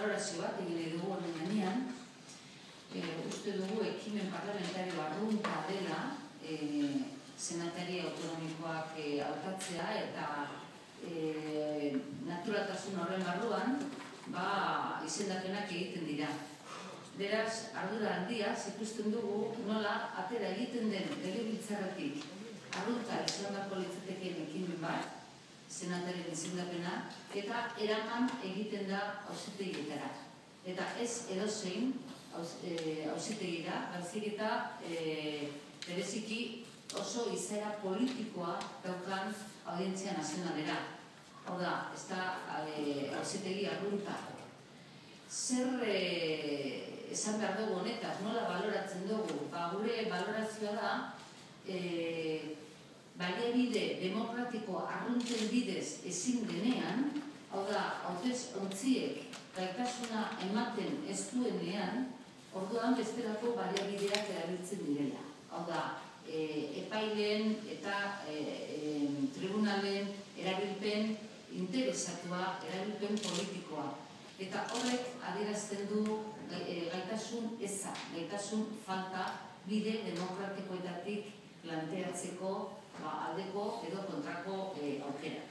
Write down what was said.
balorazio bat egin dugu honen gainean. Uste dugu ekimen parlamentario arrunta dela senatari autonomikoak hautatzea eta naturaltasun horren barruan izendapenak egiten dira. Beraz, ardura handia ikusten dugu nola atera egiten den legebiltzarretik arrunta izandako litzatekeen ekimen bat, senatarien izendapena, eta eraman egiten da auzitegietara. Eta ez edozein auzitegira, baizik eta bereziki oso izaera politikoa daukan audientzia nazionalera. Hau da, ez da auzitegi arrunta. Zer esan behar dugu honetaz, nola baloratzen dugu? Gure balorazioa da, baliabide demokratiko arrunten bidez ezin denean, hau da, hautez-ontziek gaitasuna ematen ez duenean, orduan bestelako baliabideak erabiltzen direla. Hau da, epaileen eta tribunalen erabilpen interesatua, erabilpen politikoa. Eta horrek adierazten du gaitasun eza, gaitasun falta bide demokratikoetatik planteatzeko aldeko edo kontrako aukerak.